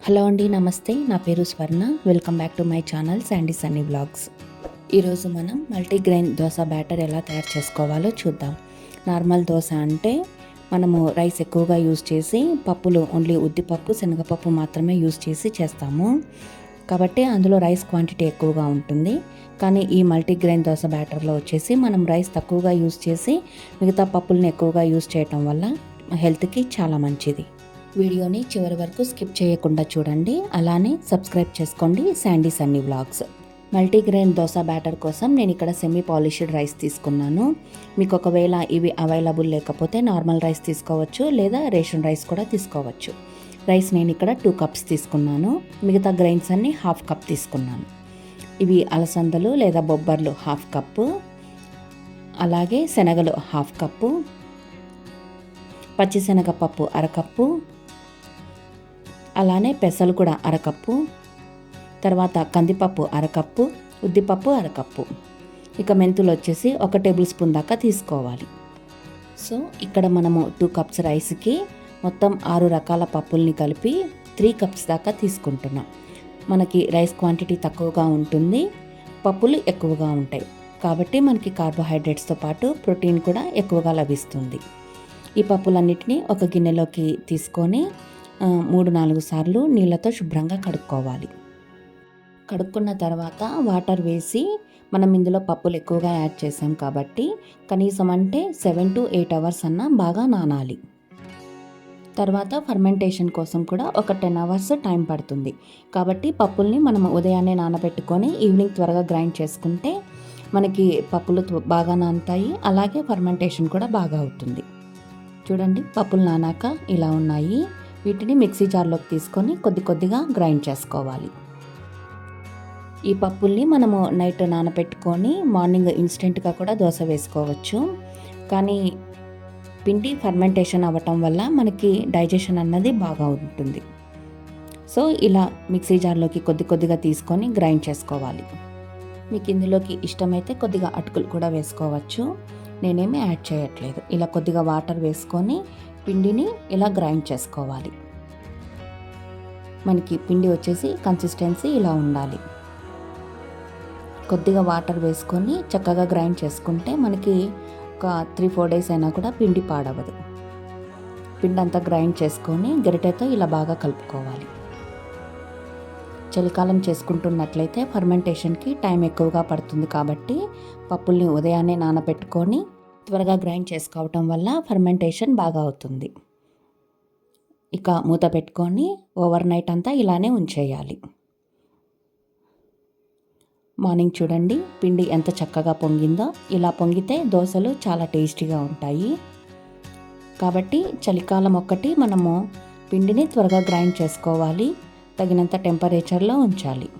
Hello అండి, నమస్తే. నా పేరు స్వర్ణ. Welcome back to my channel Sandy Sunny vlogs. ఈరోజు మనం మల్టీగ్రెయిన్ దోశ బ్యాటర్ ఎలా తయారు చేసుకోవాలో చూద్దాం. నార్మల్ దోశ అంటే మనము రైస్ ఎక్కువగా యూజ్ చేసి పప్పులు ఓన్లీ ఉద్దిపప్పు, శనగపప్పు మాత్రమే యూజ్ చేసి చేస్తాము. కాబట్టి అందులో రైస్ క్వాంటిటీ ఎక్కువగా ఉంటుంది. కానీ ఈ మల్టీగ్రెయిన్ దోశ బ్యాటర్లో వచ్చేసి మనం రైస్ తక్కువగా యూజ్ చేసి మిగతా పప్పులను ఎక్కువగా యూజ్ చేయటం వల్ల హెల్త్కి చాలా మంచిది. వీడియోని చివరి వరకు స్కిప్ చేయకుండా చూడండి. అలానే సబ్స్క్రైబ్ చేసుకోండి Sandy Sunny vlogs. Multigrain dosa batter కోసం నేను ఇక్కడ సెమీ పాలిష్డ్ రైస్ తీసుకున్నాను. మీకు ఒకవేళ ఇవి అవైలబుల్ లేకపోతే నార్మల్ రైస్ తీసుకోవచ్చు, లేదా రేషన్ రైస్ కూడా తీసుకోవచ్చు. రైస్ నేను ఇక్కడ 2 కప్స్ తీసుకున్నాను. మిగతా గ్రెయిన్స్ అన్ని 1/2 కప్ తీసుకున్నాను. ఇవి అలసందలు లేదా బొబ్బర్లు 1/2 కప్పు, అలాగే శనగలు 1/2 కప్పు, పచ్చిశనగపప్పు 1/2 కప్పు, అలానే పెసలు కూడా 1/2 కప్పు, తర్వాత కందిపప్పు 1/2 కప్పు, ఉద్దిపప్పు 1/2 కప్పు. ఇక మెంతులు వచ్చేసి 1 టేబుల్ స్పూన్ దాకా తీసుకోవాలి. సో ఇక్కడ మనము 2 కప్స్ రైస్కి మొత్తం 6 రకాల పప్పుల్ని కలిపి 3 కప్స్ దాకా తీసుకుంటున్నాం. మనకి రైస్ క్వాంటిటీ తక్కువగా ఉంటుంది, పప్పులు ఎక్కువగా ఉంటాయి. కాబట్టి మనకి కార్బోహైడ్రేట్స్తో పాటు ప్రోటీన్ కూడా ఎక్కువగా లభిస్తుంది. ఈ పప్పులన్నిటినీ ఒక గిన్నెలోకి తీసుకొని 3-4 సార్లు నీళ్ళతో శుభ్రంగా కడుక్కోవాలి. కడుక్కున్న తర్వాత వాటర్ వేసి మనం ఇందులో పప్పులు ఎక్కువగా యాడ్ చేసాం కాబట్టి కనీసం అంటే 7 to 8 అవర్స్ అన్నా బాగా నానాలి. తర్వాత ఫర్మెంటేషన్ కోసం కూడా ఒక 10 అవర్స్ టైం పడుతుంది. కాబట్టి పప్పుల్ని మనం ఉదయాన్నే నానబెట్టుకొని ఈవినింగ్ త్వరగా గ్రైండ్ చేసుకుంటే మనకి పప్పులు బాగా నానుతాయి. అలాగే ఫర్మెంటేషన్ కూడా బాగా అవుతుంది. చూడండి, పప్పులు నానాక ఇలా ఉన్నాయి. వీటిని మిక్సీ జార్లోకి తీసుకొని కొద్దిగా గ్రైండ్ చేసుకోవాలి. ఈ పప్పుల్ని మనము నైట్ నానబెట్టుకొని మార్నింగ్ ఇన్స్టెంట్గా కూడా దోశ వేసుకోవచ్చు. కానీ పిండి ఫర్మెంటేషన్ అవ్వటం వల్ల మనకి డైజెషన్ అన్నది బాగా ఉంటుంది. సో ఇలా మిక్సీ జార్లోకి కొద్దిగా తీసుకొని గ్రైండ్ చేసుకోవాలి. మీకు ఇందులోకి ఇష్టమైతే కొద్దిగా అటుకులు కూడా వేసుకోవచ్చు. నేనేమి యాడ్ చేయట్లేదు. ఇలా కొద్దిగా వాటర్ వేసుకొని పిండిని ఇలా గ్రైండ్ చేసుకోవాలి. మనకి పిండి వచ్చేసి కన్సిస్టెన్సీ ఇలా ఉండాలి. కొద్దిగా వాటర్ వేసుకొని చక్కగా గ్రైండ్ చేసుకుంటే మనకి ఒక 3-4 డేస్ అయినా కూడా పిండి పాడవదు. పిండి అంతా గ్రైండ్ చేసుకొని గరిటెతో ఇలా బాగా కలుపుకోవాలి. చలికాలం చేసుకుంటున్నట్లయితే ఫర్మెంటేషన్కి టైం ఎక్కువగా పడుతుంది. కాబట్టి పప్పుల్ని ఉదయాన్నే నానబెట్టుకొని త్వరగా గ్రైండ్ చేసుకోవటం వల్ల ఫర్మెంటేషన్ బాగా అవుతుంది. ఇక మూత పెట్టుకొని ఓవర్ నైట్ అంతా ఇలానే ఉంచేయాలి. మార్నింగ్ చూడండి పిండి ఎంత చక్కగా పొంగిందో. ఇలా పొంగితే దోశలు చాలా టేస్టీగా ఉంటాయి. కాబట్టి చలికాలం ఒక్కటి మనము పిండిని త్వరగా గ్రైండ్ చేసుకోవాలి. తగినంత టెంపరేచర్లో ఉంచాలి.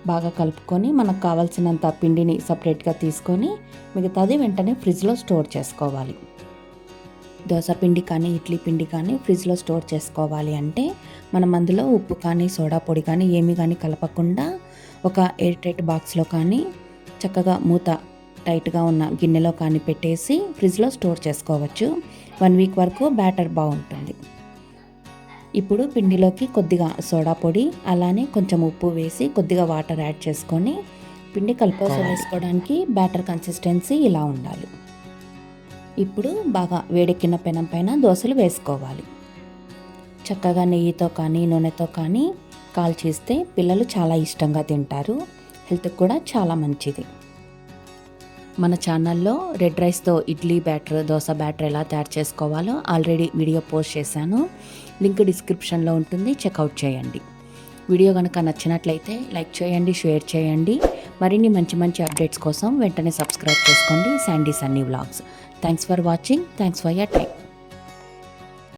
బాగా కలుపుకొని మనకు కావాల్సినంత పిండిని సపరేట్గా తీసుకొని మిగతాది వెంటనే ఫ్రిడ్జ్లో స్టోర్ చేసుకోవాలి. దోశ పిండి కానీ ఇడ్లీ పిండి కానీ ఫ్రిడ్జ్లో స్టోర్ చేసుకోవాలి అంటే మనం అందులో ఉప్పు కానీ సోడా పొడి కానీ ఏమీ కానీ కలపకుండా ఒక ఎయిర్ టైట్ బాక్స్లో కానీ చక్కగా మూత టైట్గా ఉన్న గిన్నెలో కానీ పెట్టేసి ఫ్రిడ్జ్లో స్టోర్ చేసుకోవచ్చు. 1 వీక్ వరకు బ్యాటర్ బాగుంటుంది. ఇప్పుడు పిండిలోకి కొద్దిగా సోడా పొడి అలానే కొంచెం ఉప్పు వేసి కొద్దిగా వాటర్ యాడ్ చేసుకొని పిండి వేసుకోవడానికి బ్యాటర్ కన్సిస్టెన్సీ ఇలా ఉండాలి. ఇప్పుడు బాగా వేడెక్కిన పెనం పైన దోశలు వేసుకోవాలి. చక్కగా నెయ్యితో కానీ నూనెతో కానీ కాల్చేస్తే పిల్లలు చాలా ఇష్టంగా తింటారు. హెల్త్కి కూడా చాలా మంచిది. మన ఛానల్లో రెడ్ రైస్తో ఇడ్లీ బ్యాటర్, దోశ బ్యాటర్ ఎలా తయారు చేసుకోవాలో ఆల్రెడీ వీడియో పోస్ట్ చేశాను. లింక్ డిస్క్రిప్షన్లో ఉంటుంది, చెక్అవుట్ చేయండి. వీడియో కనుక నచ్చినట్లయితే లైక్ చేయండి, షేర్ చేయండి. మరిన్ని మంచి అప్డేట్స్ కోసం వెంటనే సబ్స్క్రైబ్ చేసుకోండి Sandy Sunny vlogs. Thanks for watching. Thanks for your time.